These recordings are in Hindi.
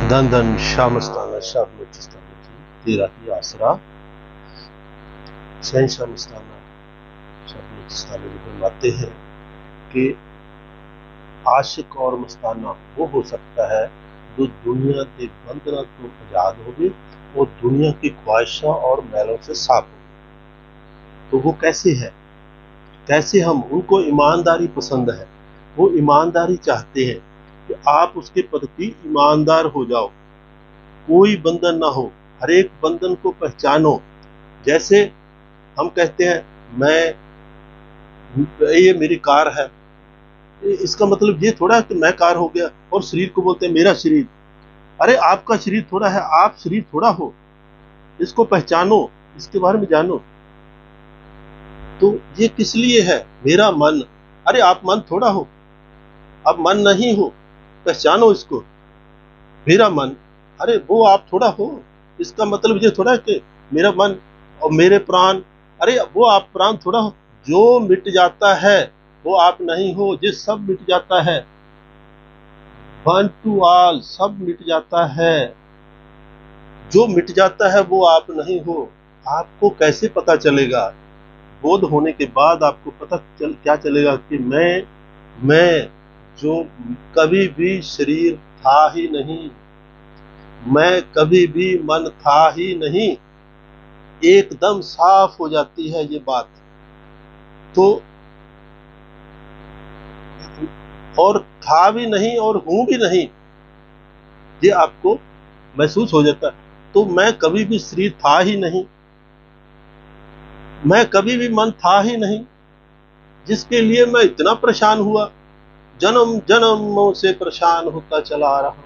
धन धन श्यामस्ताना श्यामचिस्ताना तेरा ही आसरा सही श्यामस्ताना श्यामचिस्ताना जी फरमाते हैं कि आशिक और मस्ताना वो हो सकता है जो दुनिया के बंधना तो आजाद हो गए और दुनिया की ख्वाहिशों और मैलों से साफ हो गए। तो वो कैसे है, कैसे हम उनको ईमानदारी पसंद है, वो ईमानदारी चाहते हैं कि आप उसके प्रति ईमानदार हो जाओ, कोई बंधन ना हो, हर एक बंधन को पहचानो। जैसे हम कहते हैं ये मेरी कार है, इसका मतलब ये थोड़ा कि मैं कार हो गया, और शरीर को बोलते हैं मेरा शरीर। अरे आपका शरीर थोड़ा है, आप शरीर थोड़ा हो, इसको पहचानो, इसके बारे में जानो। तो ये किस लिए है मेरा मन? अरे आप मन थोड़ा हो, आप मन नहीं हो, पहचानो इसको, मेरा मन। अरे वो आप थोड़ा हो, इसका मतलब ये थोड़ा कि मेरा मन और मेरे प्राण। अरे वो आप प्राण थोड़ा हो, जो मिट जाता है वो आप नहीं हो, जिस सब मिट जाता है, वन टू ऑल सब मिट जाता है, जो मिट जाता है वो आप नहीं हो। आपको कैसे पता चलेगा? बोध होने के बाद आपको क्या चलेगा कि मैं जो कभी भी शरीर था ही नहीं, मैं कभी भी मन था ही नहीं, एकदम साफ हो जाती है ये बात। तो और था भी नहीं और हूं भी नहीं, ये आपको महसूस हो जाता है। तो मैं कभी भी शरीर था ही नहीं, मैं कभी भी मन था ही नहीं, जिसके लिए मैं इतना परेशान हुआ, जन्म जन्मों से परेशान होता चला आ रहा हूं।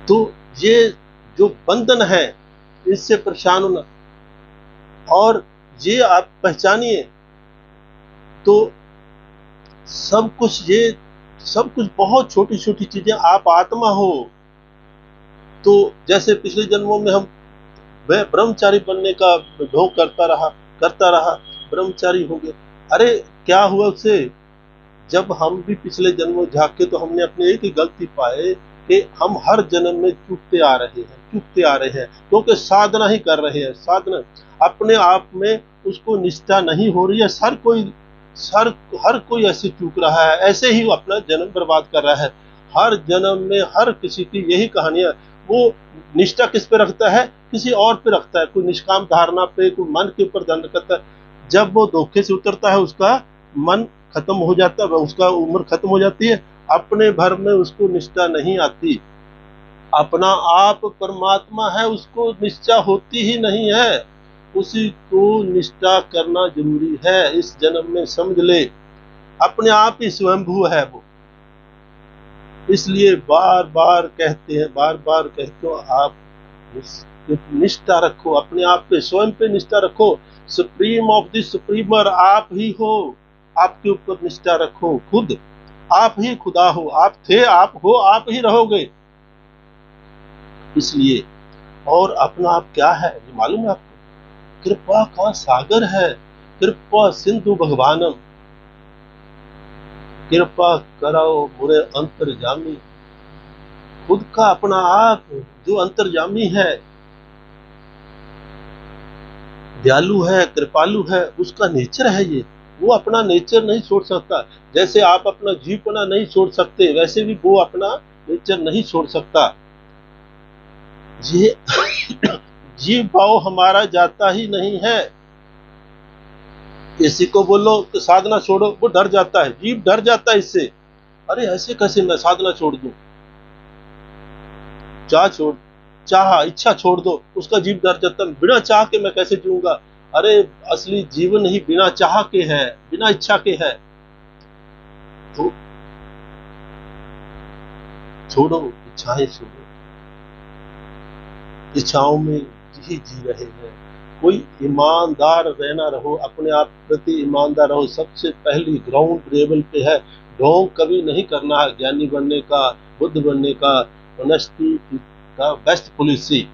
तो ये जो बंधन है, इससे परेशान होना, और ये आप पहचानिए तो सब कुछ बहुत छोटी छोटी चीजें। आप आत्मा हो, तो जैसे पिछले जन्मों में मैं ब्रह्मचारी बनने का ढोंग करता रहा, ब्रह्मचारी हो गए। अरे क्या हुआ उससे? जब हम भी पिछले जन्मों झांके तो हमने अपने एक ही गलती पाए कि हम हर जन्म में चूकते आ रहे हैं, क्योंकि साधना ही कर रहे हैं। साधना अपने आप में उसको निष्ठा नहीं हो रही है। हर कोई ऐसे चूक रहा है, ऐसे ही वो अपना जन्म बर्बाद कर रहा है। हर जन्म में हर किसी की यही कहानियां। वो निष्ठा किस पे रखता है? किसी और पे रखता है, कोई निष्काम धारणा पे, कोई मन के ऊपर ध्यान करता है। जब वो धोखे से उतरता है, उसका मन खत्म हो जाता है, उसका उम्र खत्म हो जाती है, अपने भर में उसको निष्ठा नहीं आती। अपना आप परमात्मा है, उसको निष्ठा होती ही नहीं है। उसी को निष्ठा करना जरूरी है इस जन्म में, समझ ले। अपने आप ही स्वयंभू है वो। इसलिए बार बार कहते हो, आप निष्ठा रखो, अपने आप पे, स्वयं पे निष्ठा रखो। सुप्रीम ऑफ द सुप्रीमर आप ही हो, आपके ऊपर निष्ठा रखो। खुद आप ही खुदा हो, आप थे, आप हो, आप ही रहोगे। इसलिए और अपना आप क्या है ये मालूम है आपको? कृपा का सागर है, कृपा सिंधु भगवानम, कृपा कराओ मुरे अंतर्जामी। खुद का अपना आप जो अंतर्जामी है, दयालु है, कृपालु है, उसका नेचर है ये। वो अपना नेचर नहीं छोड़ सकता। जैसे आप अपना जीवपना नहीं छोड़ सकते, वैसे भी वो अपना नेचर नहीं छोड़ सकता। ये जीव भाव हमारा जाता ही नहीं है। इसी को बोलो कि साधना छोड़ो, वो डर जाता है, जीव डर जाता है इससे। अरे ऐसे कैसे मैं साधना छोड़ दूं? इच्छा छोड़ दो, उसका जीव डर जाता है। बिना चाह के मैं कैसे जीऊंगा? अरे असली जीवन ही बिना चाह के है, बिना इच्छा के है। तो छोड़ो, इच्छाएं छोड़ो, इच्छाओं में ही जी रहे हैं। कोई ईमानदार रहना रहो, अपने आप प्रति ईमानदार रहो। सबसे पहली ग्राउंड लेवल पे है, ढोंग कभी नहीं करना है। ज्ञानी बनने का, बुद्ध बनने का, ऑनेस्टी का बेस्ट पॉलिसी।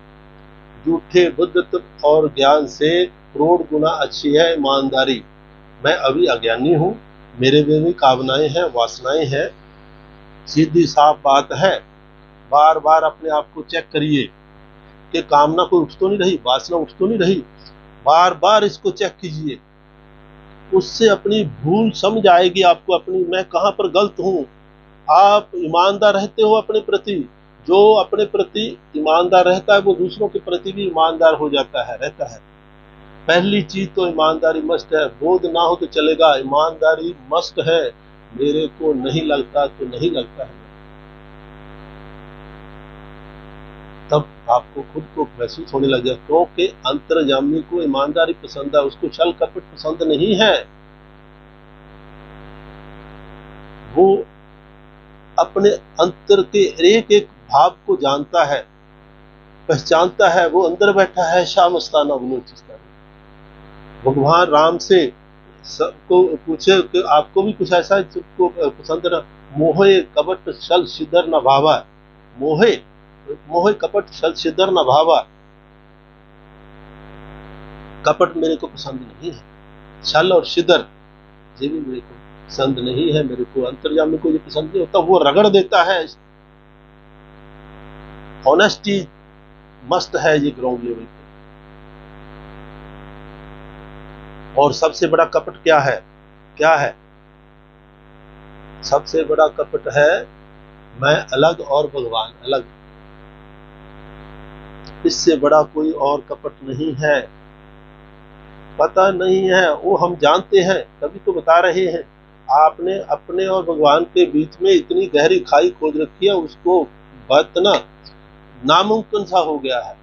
झूठे बुद्धत्व और ज्ञान से करोड़ गुना अच्छी है ईमानदारी। मैं अभी अज्ञानी हूँ, मेरे में भी कामनाएं हैं, वासनाएं हैं, सीधी साफ बात है। बार बार अपने आप को चेक करिए कि कामना कोई उठ तो नहीं रही, वासना उठ तो नहीं रही। बार बार इसको चेक कीजिए, उससे अपनी भूल समझ आएगी आपको, अपनी मैं कहाँ पर गलत हूँ। आप ईमानदार रहते हो अपने प्रति, जो अपने प्रति ईमानदार रहता है वो दूसरों के प्रति भी ईमानदार हो जाता है, रहता है। पहली चीज तो ईमानदारी मस्ट है, बोध ना हो तो चलेगा, ईमानदारी मस्ट है। मेरे को नहीं लगता तो नहीं लगता है, तब आपको खुद को महसूस होने लग जाए, क्योंकि अंतर्यामी को ईमानदारी पसंद है, उसको छल कपट पसंद नहीं है। वो अपने अंतर के एक एक भाव को जानता है, पहचानता है। वो अंदर बैठा है श्याम स्थाना विलोचिस्ता। भगवान राम से सबको पूछे कि आपको भी कुछ ऐसा सबको पसंद ना, मोहे कपट छल सिदर न भावा। मोहे कपट छल सिदर न भावा, कपट मेरे को पसंद नहीं है, छल और सिदर ये भी मेरे को पसंद नहीं है। मेरे को अंतर्यामी को ये पसंद नहीं होता, वो रगड़ देता है। ऑनेस्टी मस्त है ये ग्राउंड लेवल पे। और सबसे बड़ा कपट क्या है? क्या है? सबसे बड़ा कपट है मैं अलग और भगवान अलग। इससे बड़ा कोई और कपट नहीं है। पता नहीं है, वो हम जानते हैं, तभी तो बता रहे हैं। आपने अपने और भगवान के बीच में इतनी गहरी खाई खोद रखी है, उसको बतना नामुमकिन सा हो गया है।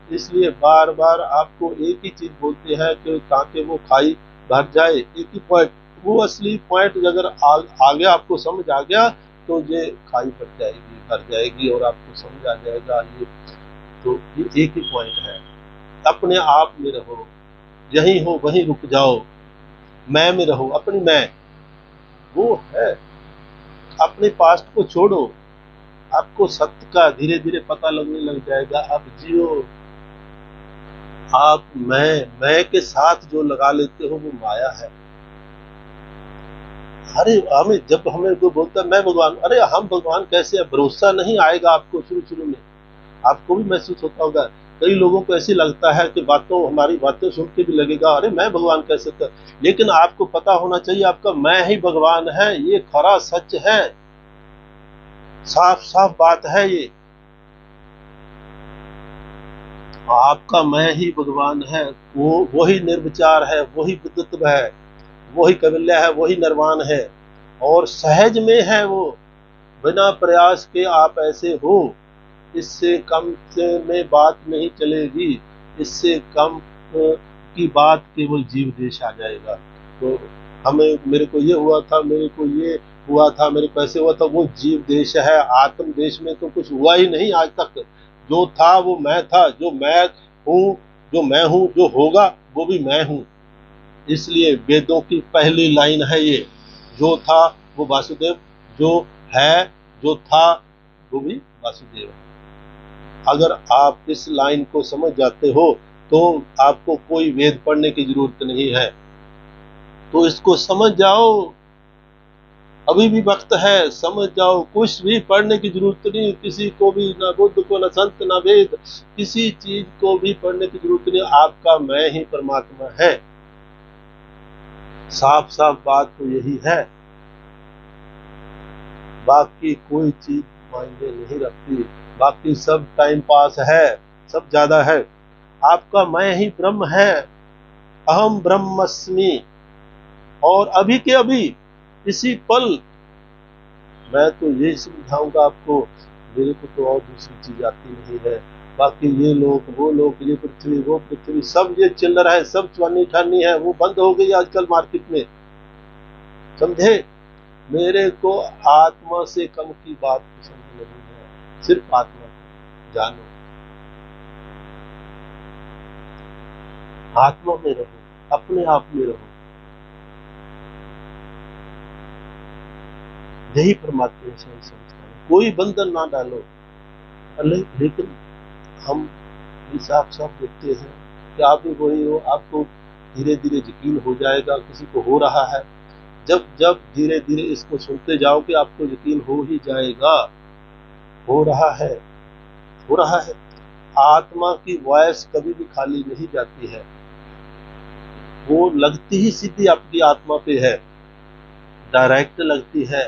इसलिए बार बार आपको एक ही चीज बोलते हैं कि ताकि वो खाई भर जाए, एक ही पॉइंट, वो असली पॉइंट अगर आ गया, आपको समझ आ गया, तो ये खाई भर जाएगी और आपको समझ आ जाएगा। ये तो ये एक ही पॉइंट है, अपने आप में रहो, यहीं हो वहीं रुक जाओ, मैं में रहो, अपनी मैं वो है। अपने पास्ट को छोड़ो, आपको सत्य का धीरे धीरे पता लगने लग जाएगा। अब जियो, आप मैं के साथ जो लगा लेते हो वो माया है। अरे हमें जब हमें कोई बोलता है मैं भगवान, अरे हम भगवान कैसे है? भरोसा नहीं आएगा आपको। शुरू शुरू में आपको भी महसूस होता होगा, कई लोगों को ऐसे लगता है कि हमारी बातें सुन के भी लगेगा अरे मैं भगवान कैसे कर। लेकिन आपको पता होना चाहिए आपका मैं ही भगवान है, ये खरा सच है, साफ साफ बात है ये। आपका मैं ही भगवान है, वही निर्विचार है, वही विद्युत्व है, वही कविल्य है, वही निर्वाण है, और सहज में है वो, बिना प्रयास के आप ऐसे हो। इससे कम में बात नहीं चलेगी, इससे कम की बात केवल जीव देश आ जाएगा। तो मेरे को ये हुआ था, मेरे को ये हुआ था, मेरे को ऐसे हुआ था, वो जीव देश है। आत्म देश में तो कुछ हुआ ही नहीं आज तक। जो था वो मैं था, जो मैं हूँ, जो होगा वो भी मैं हूँ। इसलिए वेदों की पहली लाइन है ये, जो था वो वासुदेव, जो है जो था वो भी वासुदेव है। अगर आप इस लाइन को समझ जाते हो तो आपको कोई वेद पढ़ने की जरूरत नहीं है। तो इसको समझ जाओ, अभी भी वक्त है, समझ जाओ। कुछ भी पढ़ने की जरूरत नहीं, किसी को भी, ना बुद्ध को, ना संत, ना वेद, किसी चीज को भी पढ़ने की जरूरत नहीं। आपका मैं ही परमात्मा है। साफ साफ बात तो यही है, बाकी कोई चीज मायने नहीं रखती, बाकी सब टाइम पास है, सब ज्यादा है। आपका मैं ही ब्रह्म है, अहम ब्रह्मस्मि। और अभी के अभी इसी पल मैं तो यही समझाऊंगा आपको, मेरे को तो और दूसरी चीज आती नहीं है। बाकी ये लोग वो लोग, ये पृथ्वी वो पृथ्वी, सब ये चिल्लर है, सब चुन्नी ठानी है, वो बंद हो गई आजकल मार्केट में, समझे। मेरे को आत्मा से कम की बात पसंद नहीं है, सिर्फ आत्मा जानो, आत्मा में रहो, अपने आप में रहो, यही परमात्मा से समझता है। कोई बंधन ना डालो। लेकिन हम साफ साफ देखते हैं कि आप भी वही हो, आपको धीरे धीरे यकीन हो जाएगा, किसी को हो रहा है। जब जब धीरे धीरे इसको सुनते जाओगे आपको यकीन हो ही जाएगा। हो रहा है, हो रहा है। आत्मा की वॉइस कभी भी खाली नहीं जाती है, वो लगती ही सीधी आपकी आत्मा पे है, डायरेक्ट लगती है।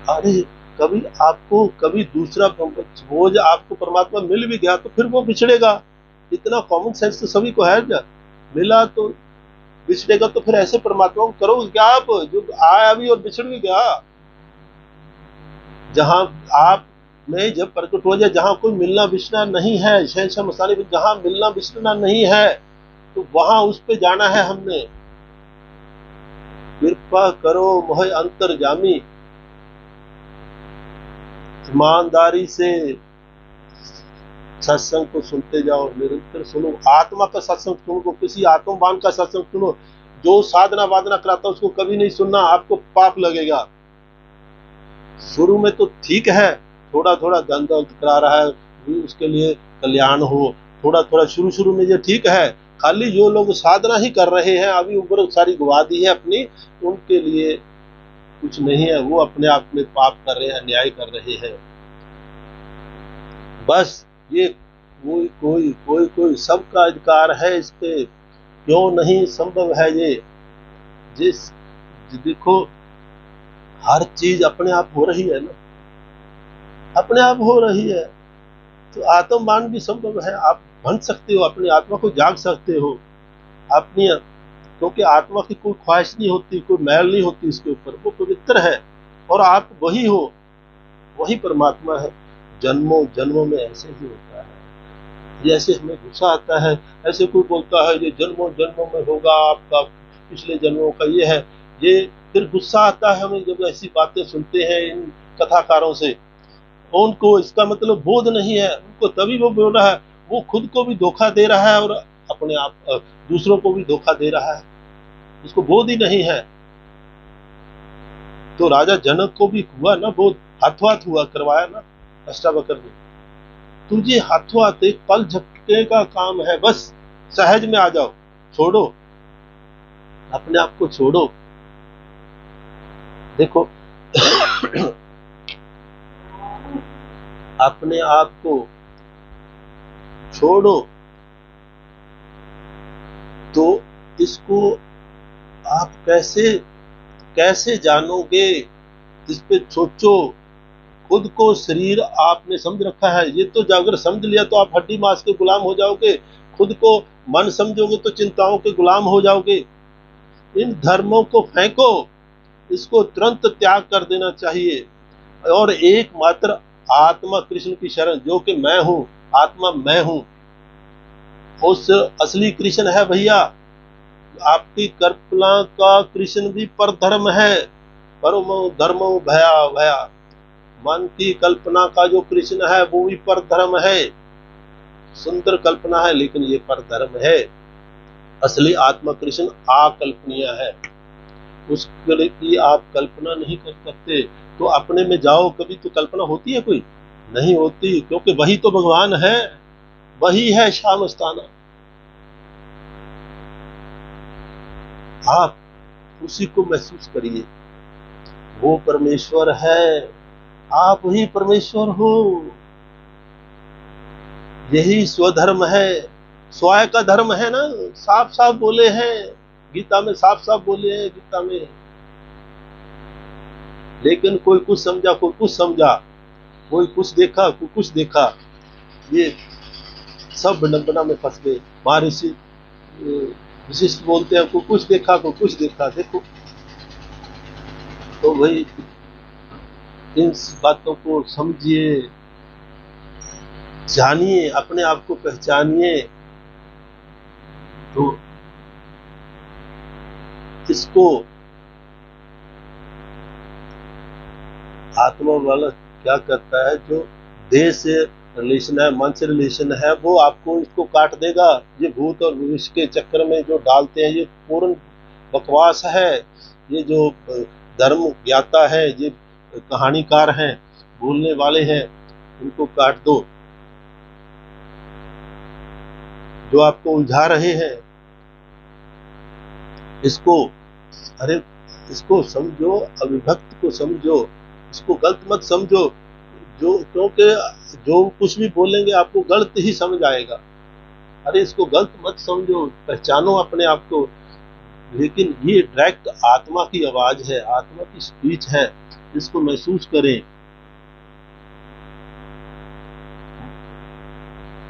अरे कभी आपको कभी दूसरा वो जो आपको परमात्मा मिल भी गया तो फिर वो बिछड़ेगा, इतना कॉमन सेंस तो सभी को है ना। मिला तो बिछड़ेगा, तो फिर ऐसे परमात्मा को करोगे क्या आप जो आया भी और बिछड़ भी गया। जहां आप में जब प्रकट हो जाए, जहां कोई मिलना बिछना नहीं है, शहंशाह मसानी पे जहां मिलना बिछड़ना नहीं है, तो वहां उस पे जाना है हमने। कृपा करो मोह अंतर्जामी, ईमानदारी से सत्संग को सुनते जाओ, निरंतर सुनो। आत्मा का सत्संग सुनो, किसी आत्मवान का सत्संग सुनो। जो साधना वादना कराता उसको कभी नहीं सुनना, आपको पाप लगेगा। शुरू में तो ठीक है, थोड़ा थोड़ा धन दौलत करा रहा है, उसके लिए कल्याण हो, थोड़ा थोड़ा शुरू शुरू में ये ठीक है। खाली जो लोग साधना ही कर रहे हैं, अभी उम्र सारी गवा दी है अपनी, उनके लिए कुछ नहीं है, वो अपने आप में पाप कर रहे हैं, अन्याय कर रहे हैं। बस ये कोई कोई कोई कोई सबका अधिकार है इस पे, क्यों नहीं संभव है ये। जिस देखो हर चीज अपने आप हो रही है ना, अपने आप हो रही है, तो आत्ममान भी संभव है। आप बन सकते हो, अपनी आत्मा को जाग सकते हो अपनी, क्योंकि आत्मा की कोई ख्वाहिश नहीं होती, कोई मैल नहीं होती इसके ऊपर, वो पवित्र है और आप वही हो, वही परमात्मा है। जन्मों जन्मों में ऐसे ही होता है। जैसे हमें गुस्सा आता है, ऐसे कोई बोलता है ये जन्मों जन्मों में होगा आपका, पिछले जन्मों का ये है, ये फिर गुस्सा आता है हमें जब ऐसी बातें सुनते हैं इन कथाकारों से। उनको इसका मतलब बोध नहीं है, उनको तभी वो बोल रहा है, वो खुद को भी धोखा दे रहा है और अपने आप दूसरों को भी धोखा दे रहा है, उसको बोध ही नहीं है। तो राजा जनक को भी हुआ ना बोध, हाथों हाथ हुआ, करवाया ना अष्टावक्र ने। तुझे हाथों हाथ एक पल झपके का काम है, बस सहज में आ जाओ, छोड़ो अपने आप को, छोड़ो। देखो अपने आप को छोड़ो, तो इसको आप कैसे कैसे जानोगे, इस पे सोचो। खुद को शरीर आपने समझ रखा है, ये तो अगर समझ लिया तो आप हड्डी मांस के गुलाम हो जाओगे। खुद को मन समझोगे तो चिंताओं के गुलाम हो जाओगे। इन धर्मों को फेंको, इसको तुरंत त्याग कर देना चाहिए, और एकमात्र आत्मा कृष्ण की शरण, जो कि मैं हूं, आत्मा मैं हूं, उस असली कृष्ण है भैया। आपकी कल्पना का कृष्ण भी पर धर्म है, परमो धर्मो भया भया। मन की कल्पना का जो कृष्ण है वो भी पर धर्म है, सुंदर कल्पना है, लेकिन ये पर धर्म है। असली आत्मा कृष्ण अकल्पनीय है, उसकी आप कल्पना नहीं कर सकते। तो अपने में जाओ, कभी तो कल्पना होती है कोई? नहीं होती, क्योंकि वही तो भगवान है, वही है श्याम स्थाना। आप उसी को महसूस करिए, वो परमेश्वर है, आप ही परमेश्वर हो। यही स्वधर्म है, स्वय का धर्म है ना, साफ साफ बोले हैं गीता में, साफ साफ बोले हैं गीता में। लेकिन कोई कुछ समझा, कोई कुछ समझा, कोई कुछ देखा, कोई कुछ देखा, ये सब विडंबना में फंस गए। महर्षि विशिष्ट बोलते हैं कोई कुछ देखा, कोई कुछ देखा। देखो तो भाई इन बातों को समझिए, जानिए, अपने आप को पहचानिए। तो इसको आत्मा वाला क्या करता है, जो देह से रिलेशन है, मन से रिलेशन है, वो आपको इसको काट देगा। ये भूत और भविष्य के चक्कर में जो डालते हैं, ये पूर्ण बकवास है। ये जो धर्म ज्ञाता है, ये कहानीकार हैं, बोलने वाले हैं, उनको काट दो। जो आपको उलझा रहे हैं, इसको, अरे इसको समझो, अविभक्त को समझो। इसको गलत मत समझो, क्योंकि जो कुछ भी बोलेंगे आपको गलत ही समझ आएगा। अरे इसको गलत मत समझो, पहचानो अपने आप को। लेकिन ये डायरेक्ट आत्मा की आवाज है, आत्मा की स्पीच है, इसको महसूस करें।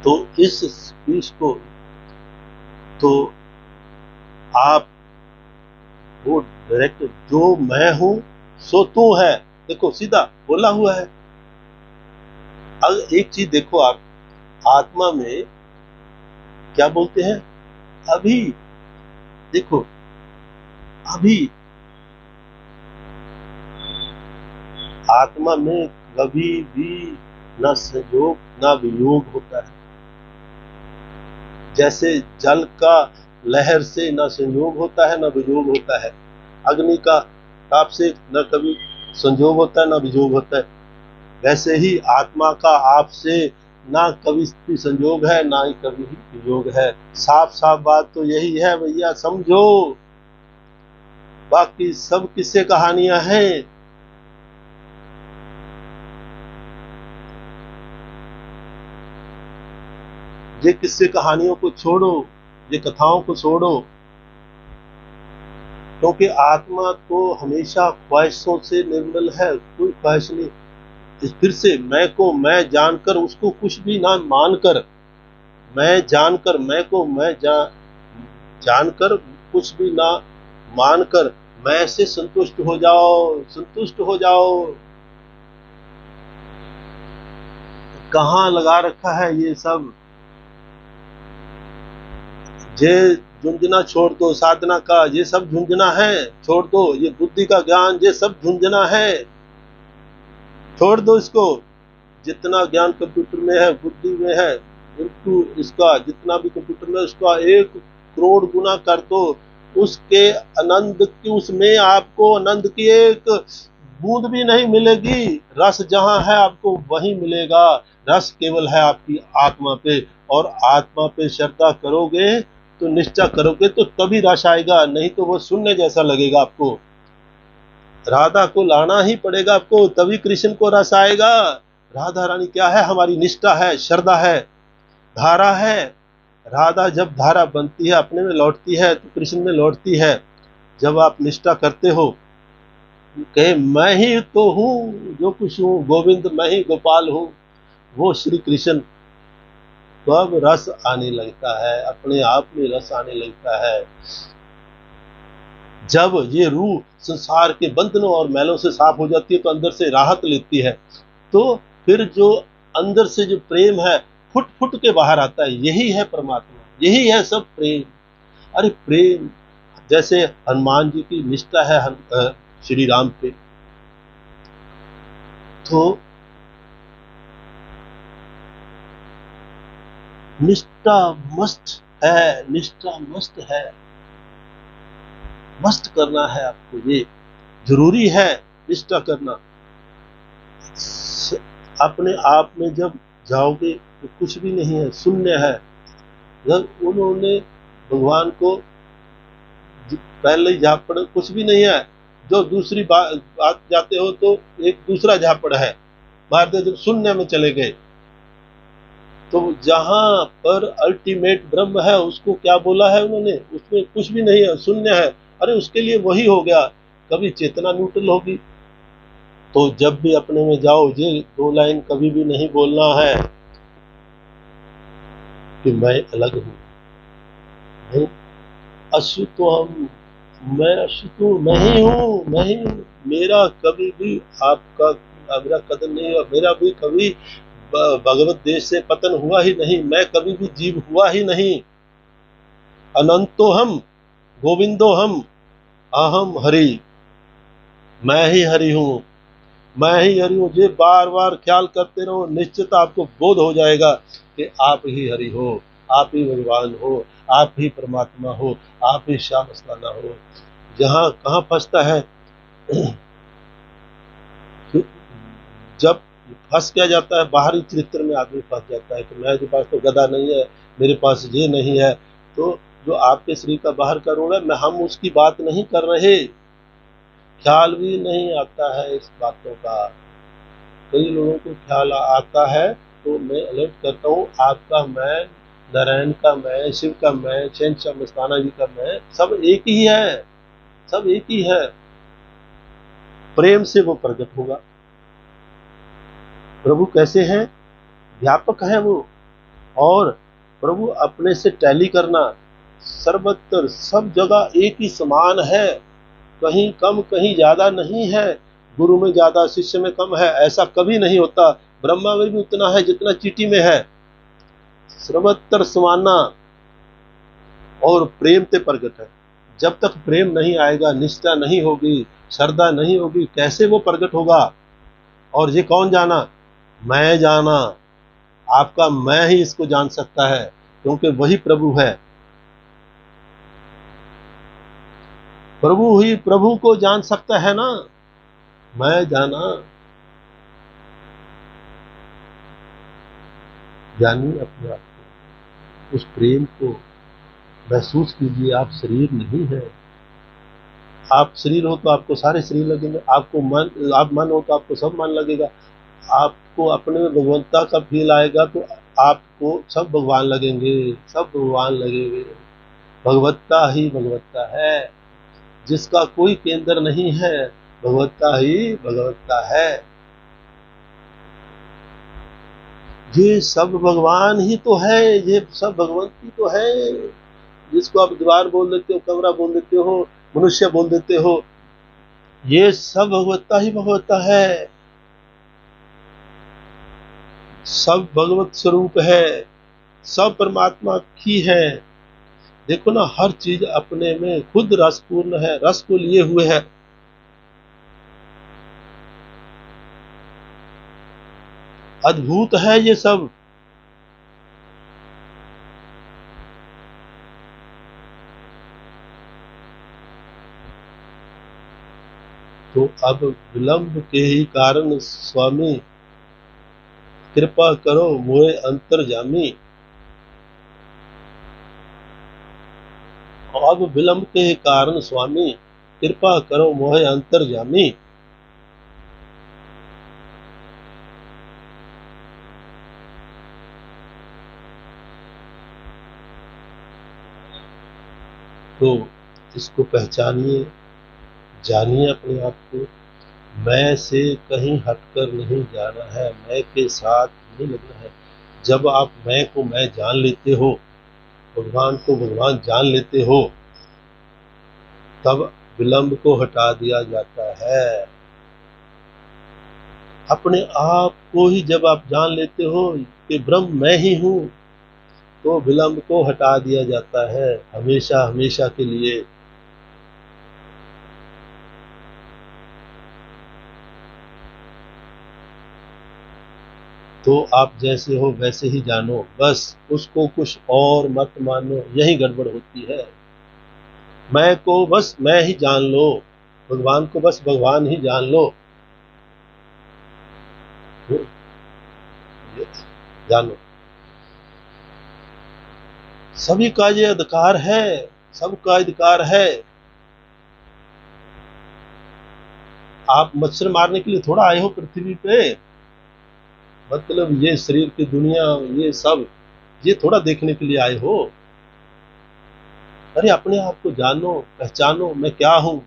तो इस स्पीच को तो आप वो डायरेक्ट, जो मैं हूं सो तू है, देखो सीधा बोला हुआ है। अब एक चीज देखो, आप आत्मा में क्या बोलते हैं, अभी देखो, अभी आत्मा में कभी भी न संयोग न वियोग होता है। जैसे जल का लहर से न संयोग होता है न वियोग होता है, अग्नि का ताप से न कभी संयोग होता है न वियोग होता है, वैसे ही आत्मा का आपसे ना कभी भी संयोग है ना ही कभी वियोग है। साफ साफ बात तो यही है भैया, समझो। बाकी सब किस्से कहानियां हैं। ये किस्से कहानियों को छोड़ो, ये कथाओं को छोड़ो, क्योंकि आत्मा तो हमेशा ख्वाहिशों से निर्मल है, कोई ख्वाहिश नहीं। फिर से मैं को मैं जानकर, उसको कुछ भी ना मानकर, मैं जानकर, मैं को मैं जानकर, कुछ भी ना मानकर मैं से संतुष्ट हो जाओ, संतुष्ट हो जाओ। कहाँ लगा रखा है ये सब? ये झुंझुना छोड़ दो, साधना का ये सब झुंझुना है, छोड़ दो। ये बुद्धि का ज्ञान, ये सब झुंझुना है, छोड़ दो इसको। जितना ज्ञान कंप्यूटर में है, बुद्धि में है, इनटू इसका जितना भी कंप्यूटर में, उसका 1 करोड़ गुना कर दो। उसके आनंद की, उसमें आपको आनंद की एक बूंद भी नहीं मिलेगी। रस जहां है आपको वहीं मिलेगा। रस केवल है आपकी आत्मा पे, और आत्मा पे श्रद्धा करोगे तो, निश्चय करोगे तो तभी रस आएगा, नहीं तो वो शून्य जैसा लगेगा आपको। राधा को लाना ही पड़ेगा आपको, तभी कृष्ण को रस आएगा। राधा रानी क्या है? हमारी निष्ठा है, श्रद्धा है, धारा है। राधा जब धारा बनती है, अपने में लौटती है, तो कृष्ण में लौटती है। जब आप निष्ठा करते हो, कहे मैं ही तो हूं जो कुछ हूं, गोविंद मैं ही गोपाल हूं, वो श्री कृष्ण, तो अब रस आने लगता है, अपने आप में रस आने लगता है। जब ये रूह संसार के बंधनों और मैलों से साफ हो जाती है, तो अंदर से राहत लेती है, तो फिर जो अंदर से जो प्रेम है फुट फुट के बाहर आता है। यही है परमात्मा, यही है सब प्रेम। अरे प्रेम, जैसे हनुमान जी की निष्ठा है श्री राम पे, तो निष्ठा मस्त है, निष्ठा मस्त है, मस्त करना है आपको, ये जरूरी है निष्ठा करना। अपने आप में जब जाओगे तो कुछ भी नहीं है, शून्य है। जब उन्होंने भगवान को पहले झापड़, कुछ भी नहीं है, जो दूसरी बात जाते हो तो एक दूसरा झापड़ है, भारतीय जब शून्य में चले गए, तो जहां पर अल्टीमेट ब्रह्म है, उसको क्या बोला है उन्होंने? उसमें कुछ भी नहीं है, शून्य है। अरे उसके लिए वही हो गया। कभी चेतना न्यूट्रल होगी, तो जब भी अपने में जाओ, ये 2 लाइन कभी भी नहीं बोलना है कि मैं अलग हूं, नहीं, अशुतो हम, मैं अशुतो नहीं हूं, नहीं, मेरा कभी भी आपका, मेरा कदम नहीं हुआ, मेरा भी कभी भगवत देश से पतन हुआ ही नहीं, मैं कभी भी जीव हुआ ही नहीं। अनंतो हम, गोविंदो हम, अहम हरि, मैं ही हरि हूं, मैं ही हरि हूं। ये बार बार ख्याल करते रहो, निश्चित आपको बोध हो जाएगा कि आप ही हरि हो, आप ही भगवान हो, आप ही परमात्मा हो, आप ही श्याम मस्ताना हो। जहां कहां फंसता है, जब फंस क्या जाता है, बाहरी चरित्र में आदमी फंस जाता है कि मेरे पास तो गदा नहीं है, मेरे पास ये नहीं है। तो जो आपके शरीर का बाहर का रोग है, हम उसकी बात नहीं कर रहे, ख्याल भी नहीं आता है इस बातों का। कई लोगों को ख्याल आता है तो मैं अलर्ट करता हूँ, आपका मैं, नारायण का मैं, शिव का मैं, शहंशाह मस्ताना जी का मैं, सब एक ही है, सब एक ही है। प्रेम से वो प्रकट होगा। प्रभु कैसे हैं? व्यापक है वो। और प्रभु अपने से टैली करना, सर्वत्र सब जगह एक ही समान है, कहीं कम कहीं ज्यादा नहीं है। गुरु में ज्यादा शिष्य में कम है, ऐसा कभी नहीं होता। ब्रह्मा में भी उतना है जितना चीटी में है। सर्वत्र समाना और प्रेम से प्रकट है। जब तक प्रेम नहीं आएगा, निष्ठा नहीं होगी, श्रद्धा नहीं होगी, कैसे वो प्रकट होगा? और ये कौन जाना? मैं जाना। आपका मैं ही इसको जान सकता है, क्योंकि वही प्रभु है। प्रभु ही प्रभु को जान सकता है ना। मैं जाना। जानिए अपने आप को, उस प्रेम को महसूस कीजिए। आप शरीर नहीं है। आप शरीर हो तो आपको सारे शरीर लगेंगे, आपको मन, आप मन हो तो आपको सब मन लगेगा। आपको अपने में भगवंता का फील आएगा तो आपको सब भगवान लगेंगे, सब भगवान लगेंगे। भगवत्ता ही भगवत्ता है, जिसका कोई केंद्र नहीं है, भगवत्ता ही भगवत्ता है। ये सब भगवान ही तो है, ये सब भगवंत ही तो है। जिसको आप द्वार बोल देते हो, कमरा बोल देते हो, मनुष्य बोल देते हो, ये सब भगवत्ता ही भगवत्ता है। सब भगवत स्वरूप है, सब परमात्मा की है। देखो ना, हर चीज अपने में खुद रसपूर्ण है, रस को लिए हुए है। अद्भुत है ये सब। तो अब विलंब के ही कारण स्वामी, कृपा करो मोहे अंतर्जामी। अब विलंब के ही कारण स्वामी, कृपा करो मोहे अंतर्जामी। तो इसको पहचानिए, जानिए अपने आप को। मैं से कहीं हटकर नहीं जाना है, मैं के साथ नहीं लगना है। जब आप मैं को मैं जान लेते हो, भगवान को भगवान जान लेते हो, तब विलंब को हटा दिया जाता है। अपने आप को ही जब आप जान लेते हो कि ब्रह्म मैं ही हूं, तो विलंब को हटा दिया जाता है हमेशा हमेशा के लिए। तो आप जैसे हो वैसे ही जानो, बस उसको कुछ और मत मानो, यही गड़बड़ होती है। मैं को बस मैं ही जान लो, भगवान को बस भगवान ही जान लो। जानो, सभी का ये अधिकार है, सबका अधिकार है। आप मच्छर मारने के लिए थोड़ा आए हो पृथ्वी पे। मतलब ये शरीर की दुनिया, ये सब, ये थोड़ा देखने के लिए आए हो। अरे अपने आप को जानो, पहचानो, मैं क्या हूं,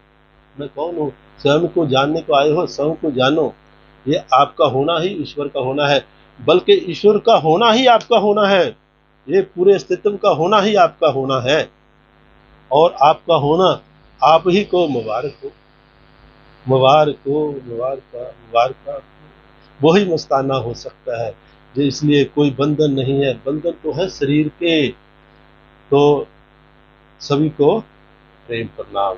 मैं कौन हूं। स्वयं को जानने को आए हो, स्वयं को जानो। ये आपका होना ही ईश्वर का होना है, बल्कि ईश्वर का होना ही आपका होना है। ये पूरे अस्तित्व का होना ही आपका होना है। और आपका होना आप ही को मुबारक हो, मुबारक हो, मुबारक मुबारक। वही मस्ताना हो सकता है। जो इसलिए कोई बंधन नहीं है, बंधन तो है शरीर के। तो सभी को प्रेम प्रणाम,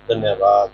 धन्यवाद।